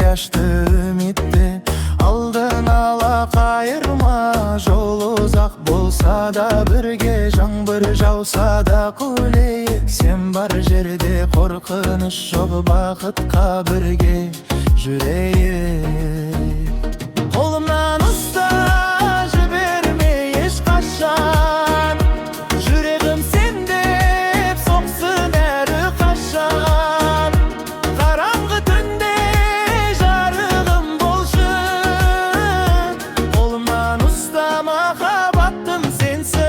yaştı ümitli. Aldın ala kayırma, yol uzak bolsa da birge, жаңбыр жауса да күлейік. Sen бар жерде қорқыныш жоқ, бақытқа бірге жүрейік. Қолымнан ұста, жіберме ешқашан, жүрегім сендеп соқсын әрқашан. Қараңғы түнде жарығым болшы, қолымнан ұста, махаббатым сенсің.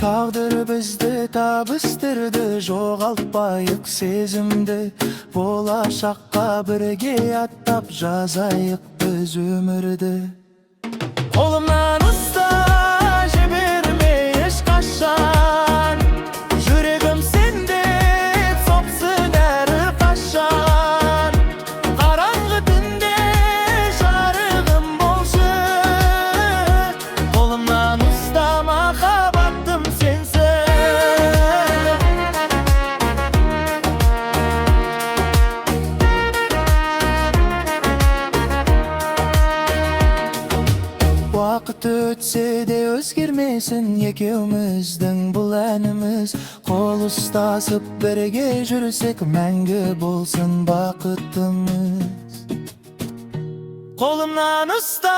Tağdır bizді табыстырды, жоғалтпайық сезімді. Болашаққа бірге аттап жазайық біз өмірді. Қолымнан ұста, жіберме ешқашан, жүрегім сендеп соқсын әрқашан. Қараңғы түнде жарығым болшы, қолымнан ұста, махаббатым сенсің. Уақыт өтсе де өзгермесін екеуміздің бұл әніміз. Қол ұстасып бірге жүрсек, мәңгі болсын бақытымыз. Қолымнан ұста.